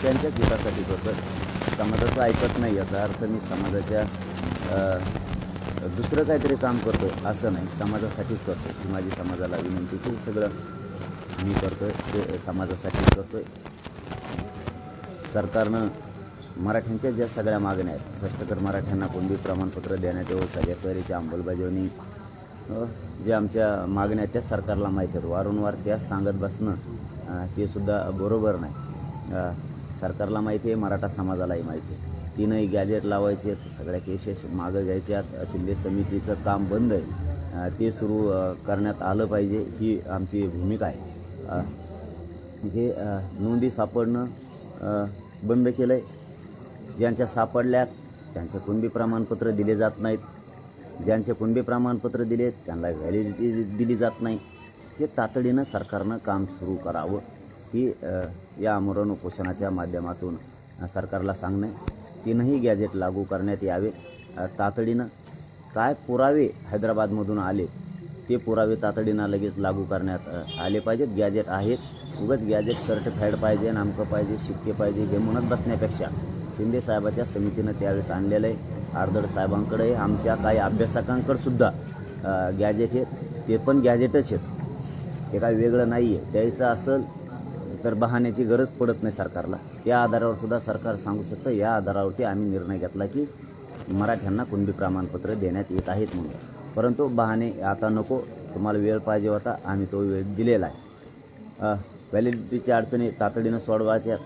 त्यांच्याच हितासाठी करतो. समाजाचं ऐकत नाही याचा अर्थ मी समाजाच्या दुसरं काहीतरी काम करतो असं नाही. समाजासाठीच करतो. की माझी समाजाला विनंती की सगळं मी करतो आहे ते समाजासाठीच करतो आहे. सरकारनं मराठ्यांच्या ज्या सगळ्या मागण्या आहेत, सरसकट मराठ्यांना कुणबी प्रमाणपत्र देण्यात यावं, सगळ्या सोयरीची अंमलबजावणी, जे आमच्या मागण्या आहेत त्या सरकारला माहीत आहेत. वारंवार त्या सांगत बसणं ते सुद्धा बरोबर नाही. सरकारला माहिती आहे, मराठा समाजालाही माहिती आहे. तीनही गॅजेट लावायचे आहेत, सगळ्या केसेस मागं घ्यायच्यात. शिंदे समितीचं काम बंद आहे, ते सुरू करण्यात आलं पाहिजे ही आमची भूमिका आहे. हे नोंदी सापडणं बंद केलं आहे. ज्यांच्या सापडल्यात त्यांचे कुणबी प्रमाणपत्र दिले जात नाहीत. ज्यांचे कुणबी प्रमाणपत्र दिले त्यांना व्हॅलिडिटी दिली जात नाही. हे तातडीनं सरकारनं काम सुरू करावं ही या आमरण उपोषणाच्या माध्यमातून सरकारला सांगणं आहे. तीनही गॅजेट लागू करण्यात यावे तातडीनं. काय पुरावे हैदराबादमधून आले ते पुरावे तातडीनं लगेच लागू करण्यात आले पाहिजेत. गॅजेट आहेत, उगाच गॅजेट सर्टिफाईड पाहिजे, नामकं पाहिजे, शिक्के पाहिजे हे म्हणत बसण्यापेक्षा शिंदे साहेबाच्या समितीनं त्यावेळेस आणलेलं आहे. आर्दड साहेबांकडे, आमच्या काही अभ्यासकांकडंसुद्धा गॅजेट आहेत, ते पण गॅजेटच आहेत, ते काय वेगळं नाही आहे. द्यायचं असेल तर बहाण्याची गरज पडत नाही सरकारला. त्या आधारावर सुद्धा सरकार सांगू शकतं. या आधारावरती आम्ही निर्णय घेतला की मराठ्यांना कुणबी प्रमाणपत्र देण्यात येत आहेत म्हणून. परंतु बहाणे आता नको, तुम्हाला वेळ पाहिजे होता, आम्ही तो वेळ दिलेला आहे. व्हॅलिडिटीच्या अडचणी तातडीनं सोडवायच्या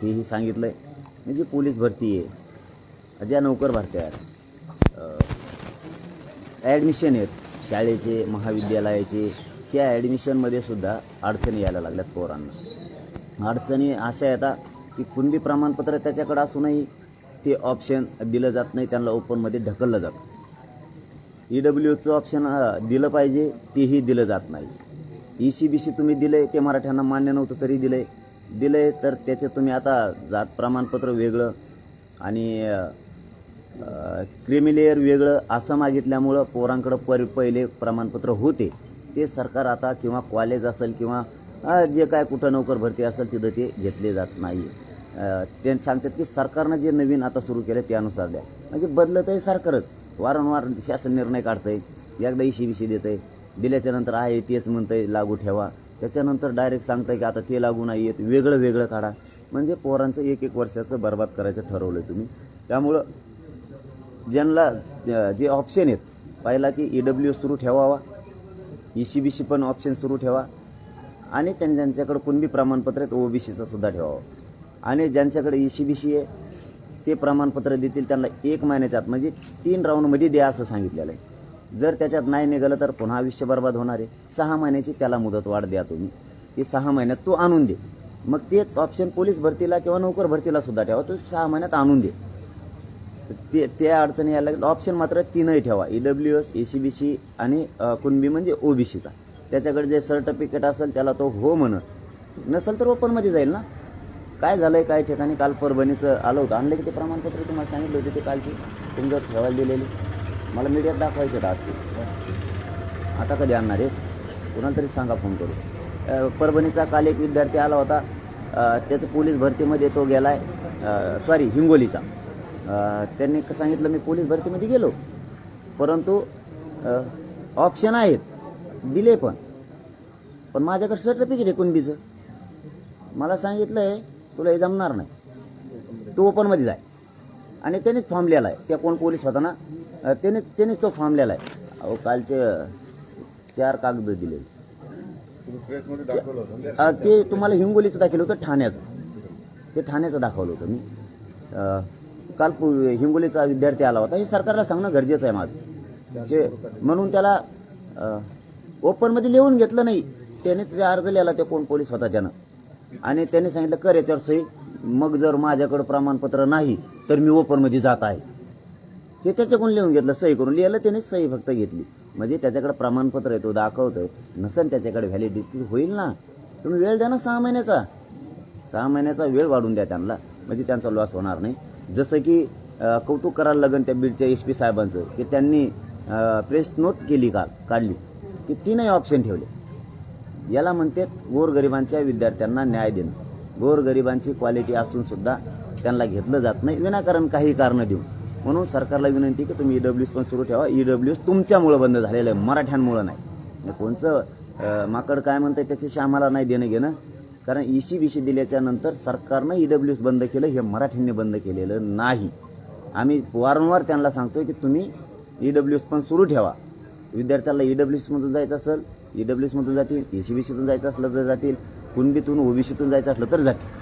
हेही सांगितलं आहे. म्हणजे पोलीस भरती आहे, ज्या नोकर भरत्या आहेत, ॲडमिशन आहेत शाळेचे, महाविद्यालयाचे, ह्या ॲडमिशनमध्ये सुद्धा अडचणी यायला लागल्यात पोरांना. अडचणी अशा येतात की कुणबी प्रमाणपत्र त्याच्याकडं असूनही ते ऑप्शन दिलं जात नाही, त्यांना ओपनमध्ये ढकललं जातं. EWचं ऑप्शन दिलं पाहिजे तेही दिलं जात नाही. ECBC तुम्ही दिलं ते मराठ्यांना मान्य नव्हतं तरी दिलं तर त्याचे तुम्ही आता जात प्रमाणपत्र वेगळं आणि क्रिमिलेअर वेगळं असं मागितल्यामुळं पोरांकडं पहिले प्रमाणपत्र होते ते सरकार आता किंवा कॉलेज असेल किंवा जे काय कुठं नोकर भरती असेल तिथं ते घेतले जात नाही. ते सांगतात की सरकारनं जे नवीन आता सुरू केलं त्यानुसार द्या. म्हणजे बदलत आहे सरकारच, वारंवार शासन निर्णय काढतं आहे. एकदा ECBC देतं आहे, दिल्याच्यानंतर आहे तेच म्हणतं आहे लागू ठेवा, त्याच्यानंतर डायरेक्ट सांगतं आहे की आता ते लागू नाही आहेत, वेगळं काढा. म्हणजे पोरांचं एक वर्षाचं बरबाद करायचं ठरवलं आहे तुम्ही. त्यामुळं ज्यांना जे ऑप्शन आहेत, पहिला की EW सुरू ठेवावा, ECBC पण ऑप्शन सुरू ठेवा आणि ज्यांच्याकडे कुणबी प्रमाणपत्र आहेत OBCचं सुद्धा ठेवावं. आणि ज्यांच्याकडे ECBC आहे ते प्रमाणपत्र देतील त्यांना 1 महिन्याच्या आत म्हणजे 3 राऊंडमध्ये द्या असं सांगितलेलं आहे. जर त्याच्यात नाही निघालं तर पुन्हा आयुष्य बरबाद होणार आहे. 6 महिन्याची त्याला मुदतवाढ द्या तुम्ही, की 6 महिन्यात तो आणून दे. मग तेच ऑप्शन पोलीस भरतीला किंवा नोकर भरतीला सुद्धा ठेवा, तो 6 महिन्यात आणून दे. त्या अडचणी यायला लागेल. ऑप्शन मात्र 3ही ठेवा, EWS, ECBC आणि कुणबी म्हणजे OBCचा. त्याच्याकडे जे सर्टिफिकेट असेल त्याला तो हो म्हणत, नसेल तर ओपनमध्ये जाईल ना. काय झालं आहे काही ठिकाणी, काल परभणीचं आलं होतं, आणलं की ते प्रमाणपत्र तुम्हाला सांगितलं होते ते कालची तुमच्यावर ठेवायला दिलेली, मला मीडियात दाखवायचे होतं आज ते. आता कधी आणणार आहे कुणाला तरी सांगा फोन करू. परभणीचा काल एक विद्यार्थी आला होता, त्याचं पोलीस भरतीमध्ये तो गेला आहे, हिंगोलीचा. त्यांनी सांगितलं मी पोलीस भरतीमध्ये गेलो, परंतु ऑप्शन आहेत दिले पण माझ्याकडे सर्टिफिकेट आहे कुणबीचं. मला सांगितलं आहे तुला हे जमणार नाही, तो ओपनमध्ये जाय. आणि त्यानेच फॉर्म लिहिला आहे, त्या कोण पोलीस होता ना त्यानेच तो फॉर्म लिहिला आहे. अहो कालचे 4 कागद दिले, ते तुम्हाला हिंगोलीचं दाखवलं होतं, ठाण्याचं दाखवलं होतं मी. काल हिंगोलीचा विद्यार्थी आला होता. हे सरकारला सांगणं गरजेचं आहे माझं, ते म्हणून त्याला ओपनमध्ये लिहून घेतलं नाही, त्यानेच जे अर्ज लिहिला ते कोण पोलीस होता त्यानं, आणि त्याने सांगितलं कर याच्यावर सही, मग जर माझ्याकडं प्रमाणपत्र नाही तर मी ओपनमध्ये जात आहे. हे त्याच्याकडून लिहून घेतलं, सही करून लिहिलं त्याने, सही फक्त घेतली. म्हणजे त्याच्याकडे प्रमाणपत्र आहे, तो दाखवतोय. नसेल त्याच्याकडे व्हॅलिडिटी होईल ना, तुम्ही वेळ द्या ना 6 महिन्याचा. 6 महिन्याचा वेळ वाढून द्या त्यांना, म्हणजे त्यांचा लॉस होणार नाही. जसं की कौतुक करायला लागेल त्या बीडच्या SP साहेबांचं की त्यांनी प्रेस नोट काढली की 3ही ऑप्शन ठेवले. याला म्हणतात गोरगरिबांच्या विद्यार्थ्यांना न्याय देणं. गोरगरिबांची क्वालिटी असून सुद्धा त्यांना घेतलं जात नाही विनाकारण काही कारणं देऊन. म्हणून सरकारला विनंती की तुम्ही EWS पण सुरू ठेवा. EWS तुमच्यामुळं बंद झालेलं आहे, मराठ्यांमुळं नाही. कोणचं माकड काय म्हणतंय त्याच्याशी आम्हाला नाही देणं घेणं. कारण EC दिल्याच्या नंतर सरकारनं EWS बंद केलं, हे मराठ्यांनी बंद केलेलं नाही. आम्ही वारंवार त्यांना सांगतोय की तुम्ही EWS पण सुरू ठेवा. विद्यार्थ्याला EWS मधून जायचं असेल EWS मधून जातील, ECBCतून जायचं असलं तर जातील, कुणबीतून OBCतून जायचं असलं तर जातील.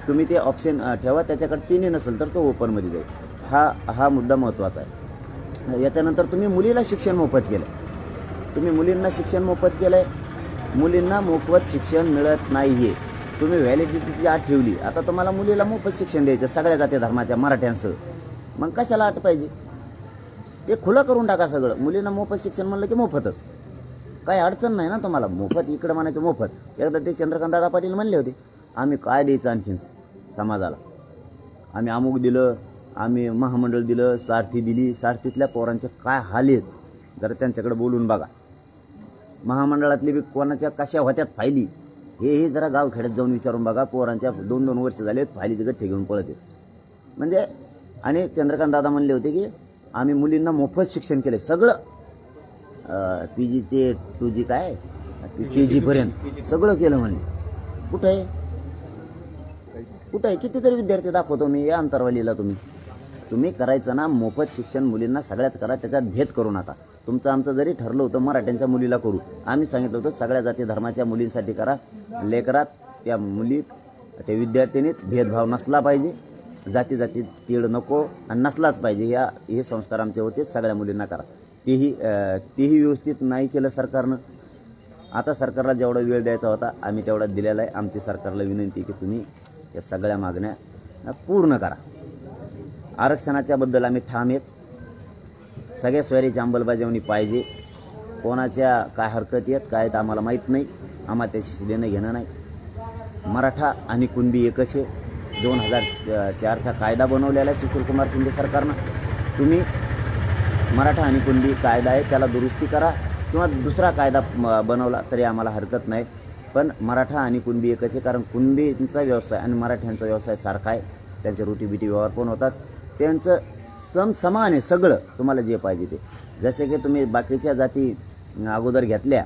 तुम्ही ते ऑप्शन ठेवा. त्याच्याकडे तिन्ही नसेल तर तो ओपनमध्ये जाईल. हा मुद्दा महत्त्वाचा आहे. याच्यानंतर तुम्ही मुलीला शिक्षण मोफत केलं. तुम्ही मुलींना शिक्षण मोफत केलं आहे. मुलींना मोफत शिक्षण मिळत नाही आहे. तुम्ही व्हॅलिडिटीची अट ठेवली. आता तुम्हाला मुलीला मोफत शिक्षण द्यायचं सगळ्या जाती धर्माच्या मराठ्यांसह. मग कशाला अट पाहिजे? ते खुलं करून टाका सगळं. मुलींना मोफत शिक्षण म्हणलं की मोफतच. काही अडचण नाही ना तुम्हाला. मोफत इकडं म्हणायचं मोफत. एकदा ते चंद्रकांत दादा पाटील म्हणले होते आम्ही काय द्यायचं आणखीन समाजाला. आम्ही अमुक दिलं, आम्ही महामंडळ दिलं, सारथी दिली. सारथीतल्या पोरांचे काय हाल आहेत जरा त्यांच्याकडे बोलून बघा. महामंडळातली बी कोणाच्या कशा होत्यात फायली हे जरा गावखेड्यात जाऊन विचारून बघा. पोरांच्या 2-2 वर्ष झालेत फायलीचे गठ्ठे घेऊन पळत आहेत. म्हणजे आणि चंद्रकांत दादा म्हणले होते की आम्ही मुलींना मोफत शिक्षण केले सगळं. PG ते 2G काय KG पर्यंत सगळं केलं म्हणले. कुठं आहे? कुठं आहे? कितीतरी विद्यार्थी दाखवतो मी या अंतरवालीला. तुम्ही करायचं ना मोफत शिक्षण मुलींना सगळ्यात करा. त्याच्यात भेद करू नका. तुमचं आमचं जरी ठरलं होतं मराठ्यांच्या मुलीला करू, आम्ही सांगितलं होतं सगळ्या जाती धर्माच्या मुलींसाठी करा. लेकरात त्या मुलीत त्या विद्यार्थिनीत भेदभाव नसला पाहिजे. जाती तीळ नको आणि नसलाच पाहिजे. हे संस्कार आमचे होते. सगळ्या मुलींना करा. तेही व्यवस्थित नाही केलं सरकारनं. आता सरकारला जेवढा वेळ द्यायचा होता आम्ही तेवढा दिलेला आहे. आमची सरकारला विनंती की तुम्ही या सगळ्या मागण्या पूर्ण करा. आरक्षणाच्या बद्दल आम्ही ठाम आहेत. सगळ्या सोयरीची अंमलबजावणी पाहिजे. कोणाच्या काय हरकती आहेत काय आहेत आम्हाला माहीत नाही. आम्हाला त्याशी देणं घेणं नाही. मराठा आणि कुणबी एकच आहे. 2004चा कायदा बनवलेला आहे सुशीलकुमार शिंदे सरकारनं. तुम्ही मराठा आणि कुणबी कायदा आहे त्याला दुरुस्ती करा किंवा दुसरा कायदा बनवला तरी आम्हाला हरकत नाही. पण मराठा आणि कुणबी एकच आहे. कारण कुणबींचा व्यवसाय आणि मराठ्यांचा व्यवसाय सारखा आहे. त्यांचे रोटीबिटी व्यवहार पण होतात. त्यांचं समान आहे सगळं. तुम्हाला जे पाहिजे ते. जसे की तुम्ही बाकीच्या जाती अगोदर घेतल्या,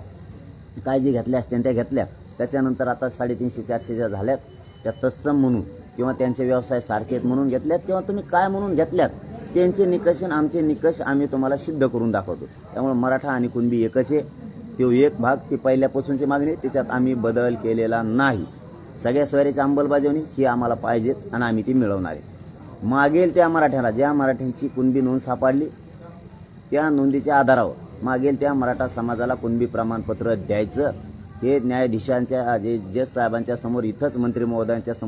काय जे घेतल्या असत्या त्या घेतल्या. त्याच्यानंतर आता 350-400 ज्या झाल्यात त्या तत्सम म्हणून किंवा त्यांचे व्यवसाय सारखे आहेत म्हणून घेतल्यात किंवा तुम्ही काय म्हणून घेतल्यात त्यांचे निकष आणि आमचे निकष आम्ही तुम्हाला सिद्ध करून दाखवतो. त्यामुळे मराठा आणि कुणबी एकच आहे. तो एक भाग ती पहिल्यापासूनची मागणी त्याच्यात आम्ही बदल केलेला नाही. सगळ्या सोयरीची अंमलबजावणी ही आम्हाला पाहिजेच आणि आम्ही ती मिळवणार आहे. मागेल त्या मराठ्याला ज्या मराठ्यांची कुणबी नोंद सापडली त्या नोंदीच्या आधारावर मागेल त्या मराठा समाजाला कुणबी प्रमाणपत्र द्यायचं. हे न्यायाधीशांच्या जज साहेबांच्या समोर इथंच मंत्री महोदयांच्या समोर